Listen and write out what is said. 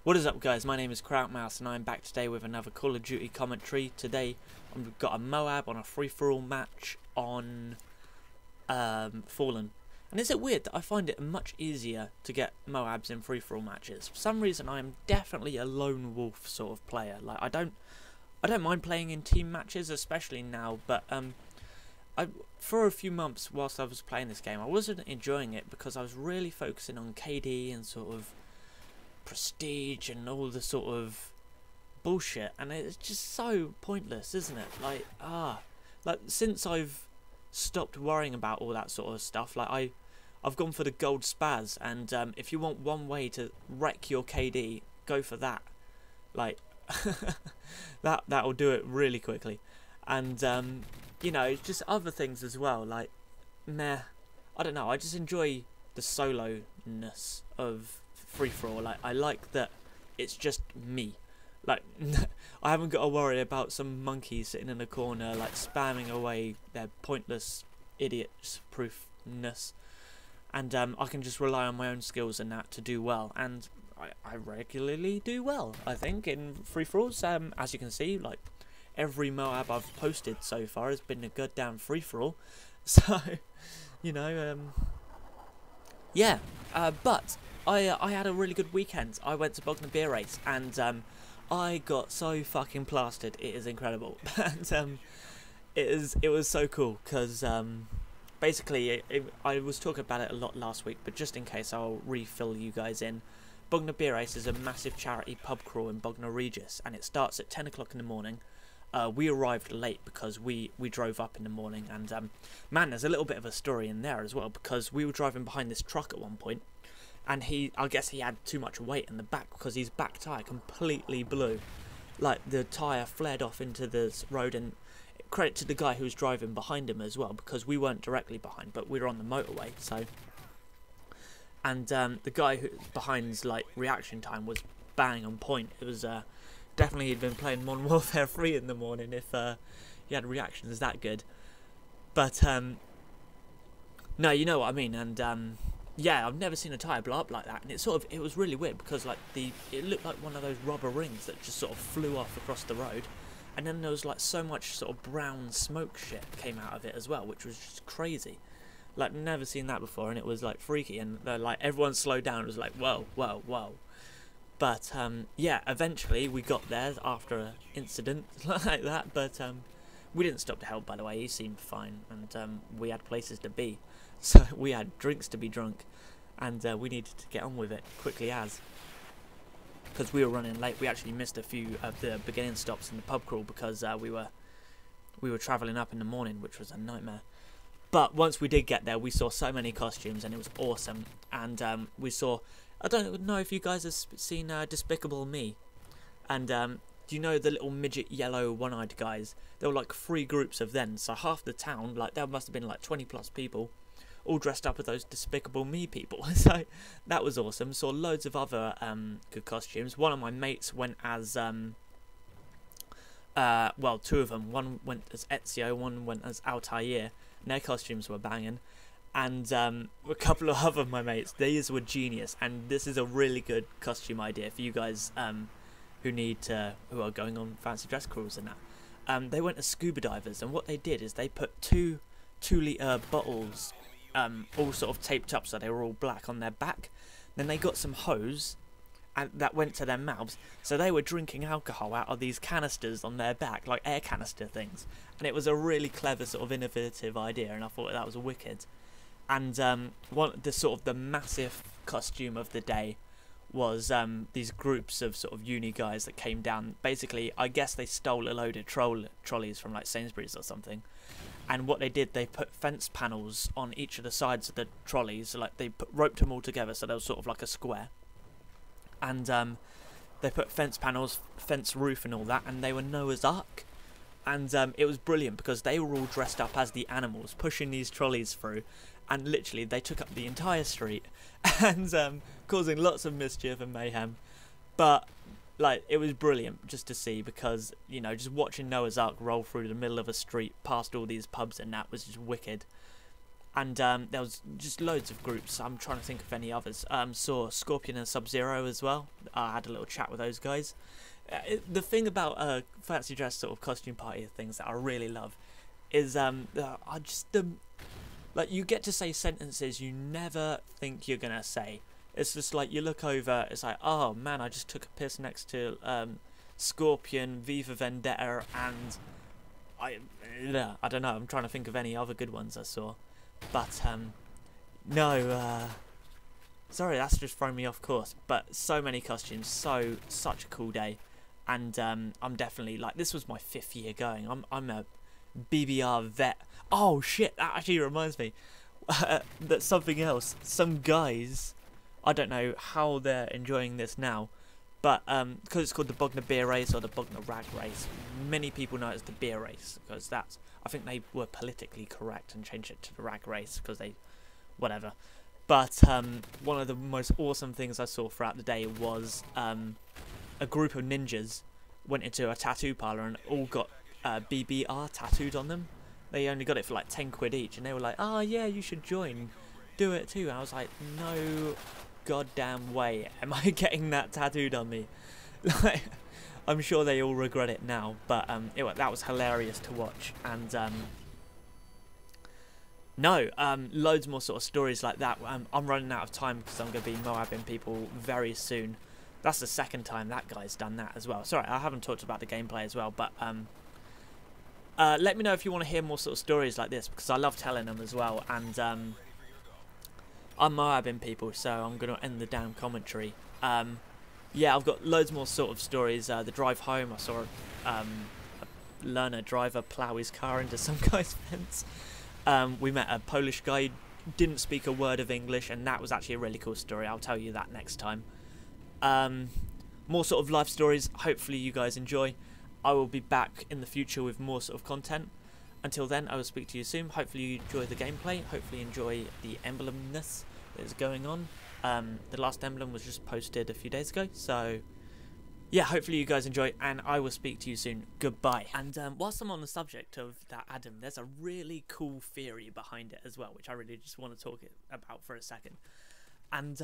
What is up, guys? My name is Krautmouse and I'm back today with another Call of Duty commentary. Today I've got a Moab on a free-for-all match on Fallen. And is it weird that I find it much easier to get Moabs in free-for-all matches? For some reason I am definitely a lone wolf sort of player. Like I don't mind playing in team matches, especially now, but for a few months whilst I was playing this game I wasn't enjoying it because I was really focusing on KD and sort of prestige and all the sort of bullshit, and it's just so pointless, isn't it? Like since I've stopped worrying about all that sort of stuff, like I've gone for the gold spaz, and if you want one way to wreck your KD, go for that. Like that'll do it really quickly. And you know, it's just other things as well, like meh, I don't know, I just enjoy the solo-ness of free-for-all. Like I like that it's just me. Like I haven't got to worry about some monkey sitting in a corner like spamming away their pointless idiots proofness, and I can just rely on my own skills and that to do well, and I regularly do well, I think, in free-for-alls. As you can see, like every Moab I've posted so far has been a goddamn free-for-all. So you know, yeah, but I had a really good weekend. I went to Bognor Beer Race and I got so fucking plastered. It is incredible. And it was so cool because basically I was talking about it a lot last week, but just in case I'll refill you guys in. Bognor Beer Race is a massive charity pub crawl in Bognor Regis, and it starts at 10 o'clock in the morning. We arrived late because we drove up in the morning, and man, there's a little bit of a story in there as well, because we were driving behind this truck at one point, and I guess he had too much weight in the back because his back tyre completely blew. Like the tyre flared off into this road, and credit to the guy who was driving behind him as well, because we weren't directly behind, but we were on the motorway. So, and the guy who behind's like reaction time was bang on point. It was definitely he'd been playing Modern Warfare 3 in the morning if he had reactions that good. But no, you know what I mean. And yeah, I've never seen a tyre blow up like that, and it was really weird because like it looked like one of those rubber rings that just sort of flew off across the road, and then there was like so much sort of brown smoke shit came out of it as well, which was just crazy. Like never seen that before, and it was like freaky, and like everyone slowed down. It was like whoa, whoa, whoa. But yeah, eventually we got there after an incident like that, but we didn't stop to help, by the way. He seemed fine, and we had places to be. So we had drinks to be drunk, and we needed to get on with it quickly because we were running late. We actually missed a few of the beginning stops in the pub crawl because we were travelling up in the morning, which was a nightmare. But once we did get there, we saw so many costumes, and it was awesome. And we saw, I don't know if you guys have seen Despicable Me, and do you know the little midget yellow one-eyed guys? There were like 3 groups of them, so half the town, like there must have been like 20 plus people, all dressed up as those Despicable Me people. So that was awesome. Saw loads of other good costumes. One of my mates went as well, 2 of them. One went as Ezio, one went as Altair, and their costumes were banging. And a couple of other of my mates, these were genius, and this is a really good costume idea for you guys who are going on fancy dress crawls and that. They went as scuba divers, and what they did is they put 2 2-litre bottles all sort of taped up so they were all black on their back. Then they got some hose and that went to their mouths, so they were drinking alcohol out of these canisters on their back, like air canister things. And it was a really clever sort of innovative idea, and I thought that was wicked. And the massive costume of the day was these groups of sort of uni guys that came down. Basically, I guess they stole a load of trolleys from like Sainsbury's or something. And what they did, they put fence panels on each of the sides of the trolleys. So like they roped them all together, so they were sort of like a square. And they put fence panels, fence roof, and all that. And they were Noah's Ark. And it was brilliant because they were all dressed up as the animals, pushing these trolleys through. And literally, they took up the entire street and causing lots of mischief and mayhem. But like, it was brilliant just to see, because you know, just watching Noah's Ark roll through the middle of a street past all these pubs and that was just wicked. And there was just loads of groups. I'm trying to think of any others. Saw Scorpion and Sub-Zero as well. I had a little chat with those guys. The thing about fancy dress sort of costume party things that I really love is like, you get to say sentences you never think you're gonna say. It's just like, you look over, it's like, oh man, I just took a piss next to Scorpion, Viva Vendetta, and I don't know. I'm trying to think of any other good ones I saw, but no. Sorry, that's just thrown me off course. But so many costumes, such a cool day, and I'm definitely, like, this was my 5th year going. I'm a BBR vet. Oh shit, that actually reminds me that something else. Some guys, I don't know how they're enjoying this now, but because it's called the Bogner Beer Race or the Bogner Rag Race, many people know it as the Beer Race, because that's, I think they were politically correct and changed it to the Rag Race because they, whatever. But one of the most awesome things I saw throughout the day was a group of ninjas went into a tattoo parlour and all got BBR tattooed on them. They only got it for like 10 quid each, and they were like, oh yeah, you should join, do it too. And I was like, no goddamn way am I getting that tattooed on me. Like, I'm sure they all regret it now, but that was hilarious to watch. And loads more sort of stories like that. I'm running out of time because I'm going to be Moabbing people very soon. That's the 2nd time that guy's done that as well. Sorry, I haven't talked about the gameplay as well, but let me know if you want to hear more sort of stories like this, because I love telling them as well. And I'm Moabbing people, so I'm going to end the damn commentary. Yeah, I've got loads more sort of stories. The drive home, I saw a learner driver plough his car into some guy's fence. We met a Polish guy who didn't speak a word of English, and that was actually a really cool story. I'll tell you that next time. More sort of life stories. Hopefully you guys enjoy. I will be back in the future with more sort of content. Until then, I will speak to you soon. Hopefully you enjoy the gameplay. Hopefully you enjoy the emblemness that is going on. The last emblem was just posted a few days ago, so yeah, hopefully you guys enjoy, and I will speak to you soon. Goodbye. And whilst I'm on the subject of that Adam, there's a really cool theory behind it as well, which I really just want to talk about for a second. And